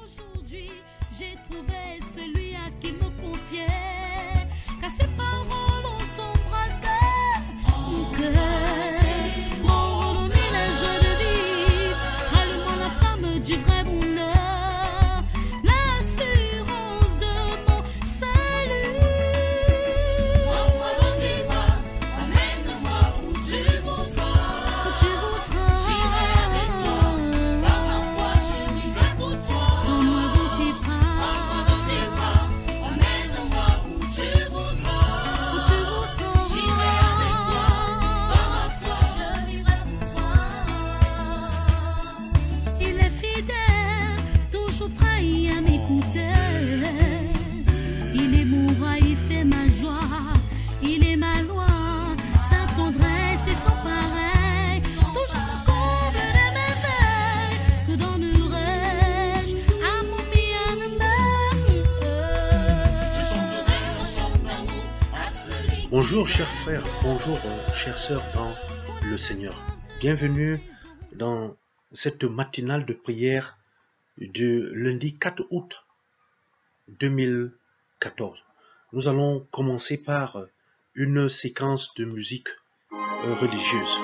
Aujourd'hui, j'ai trouvé celui à qui me confier, car ses paroles ont embrassé mon cœur, m'ont redonné la joie de vivre, allumant la flamme du vrai bonheur, l'assurance de mon salut. Prends-moi dans tes bras, emmène-moi où tu voudras. Où tu voudras. J'irai avec toi, par ma foi je vivrai pour toi. Prends-moi dans tes bras, emmène-moi où tu voudras. Où tu voudras. J'irai avec toi, par ma foi je vivrai pour toi. Il est fidèle, toujours prêt à m'écouter. Il est mon roi, il fait ma joie, il est ma loi, sa tendresse est sans pareil. Toujours mon comble de merveilles, que donnerai-je à mon bien-aimé? Je chanterai un chant d'amour à celui qui Bonjour chers frères, bonjour chères sœurs dans le Seigneur. Bienvenue dans cette matinale de prière du lundi 4 août 2014. Nous allons commencer par une séquence de musique religieuse.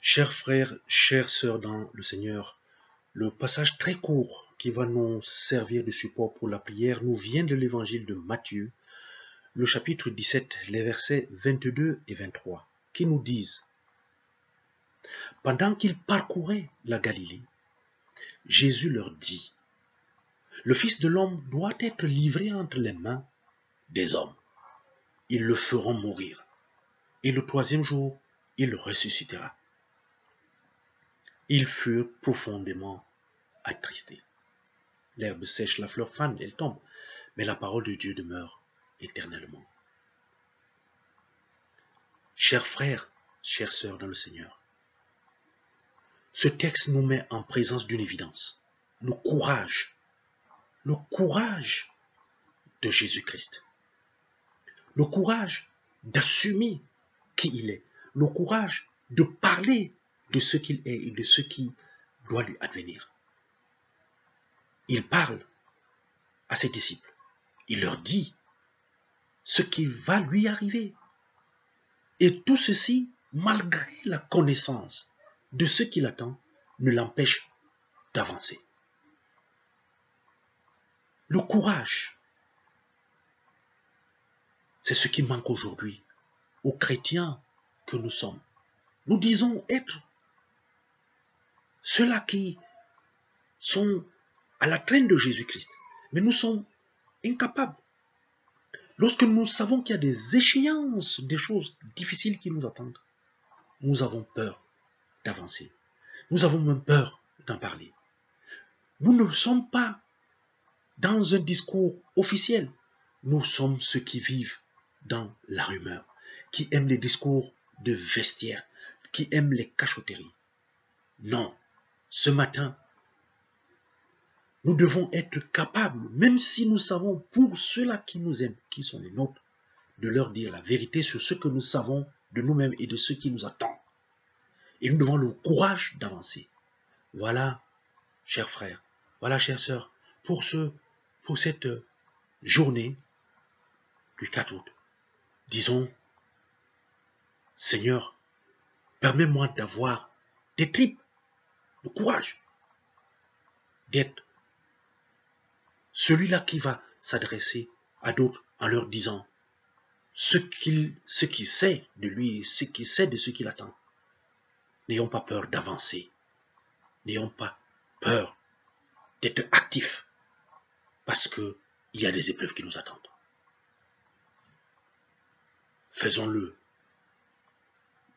Chers frères, chères sœurs dans le Seigneur, le passage très court qui va nous servir de support pour la prière nous vient de l'évangile de Matthieu, le chapitre 17, les versets 22 et 23, qui nous disent: Pendant qu'ils parcouraient la Galilée, Jésus leur dit: Le Fils de l'homme doit être livré entre les mains des hommes. Ils le feront mourir, et le troisième jour, il ressuscitera. Ils furent profondément attristés. L'herbe sèche, la fleur fane, elle tombe, mais la parole de Dieu demeure éternellement. Chers frères, chères sœurs dans le Seigneur, ce texte nous met en présence d'une évidence, le courage de Jésus-Christ, le courage d'assumer qui il est, le courage de parler de ce qu'il est et de ce qui doit lui advenir. Il parle à ses disciples. Il leur dit ce qui va lui arriver. Et tout ceci, malgré la connaissance de ce qui l'attend, ne l'empêche d'avancer. Le courage, c'est ce qui manque aujourd'hui aux chrétiens que nous sommes. Nous disons être ceux-là qui sont à la traîne de Jésus-Christ, mais nous sommes incapables. lorsque nous savons qu'il y a des échéances, des choses difficiles qui nous attendent, nous avons peur d'avancer. Nous avons même peur d'en parler. Nous ne sommes pas dans un discours officiel. Nous sommes ceux qui vivent dans la rumeur, qui aiment les discours de vestiaire, qui aiment les cachotteries. Non, ce matin, nous devons être capables, même si nous savons pour ceux-là qui nous aiment, qui sont les nôtres, de leur dire la vérité sur ce que nous savons de nous-mêmes et de ce qui nous attend. Et nous devons le courage d'avancer. Voilà, chers frères, voilà, chères sœurs, pour cette journée du 4 août. Disons, Seigneur, permets-moi d'avoir des tripes, de courage, d'être celui-là qui va s'adresser à d'autres en leur disant ce qu'il sait de lui, ce qu'il sait de ce qu'il attend. N'ayons pas peur d'avancer. N'ayons pas peur d'être actifs parce qu'il y a des épreuves qui nous attendent. Faisons-le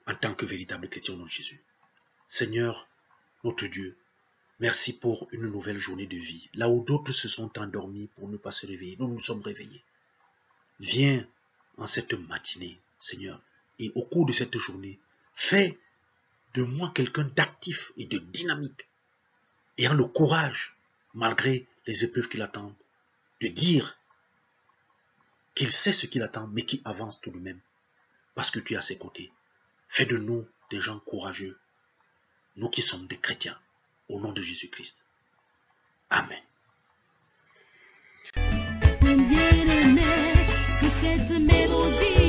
en tant que véritable chrétien de Jésus. Seigneur, notre Dieu, merci pour une nouvelle journée de vie. Là où d'autres se sont endormis pour ne pas se réveiller, nous nous sommes réveillés. Viens en cette matinée, Seigneur, et au cours de cette journée, fais de moi quelqu'un d'actif et de dynamique, ayant le courage, malgré les épreuves qui l'attendent, de dire qu'il sait ce qu'il attend, mais qui avance tout de même, parce que tu es à ses côtés. Fais de nous des gens courageux, nous qui sommes des chrétiens, au nom de Jésus-Christ. Amen. Bien aimé, que cette mélodie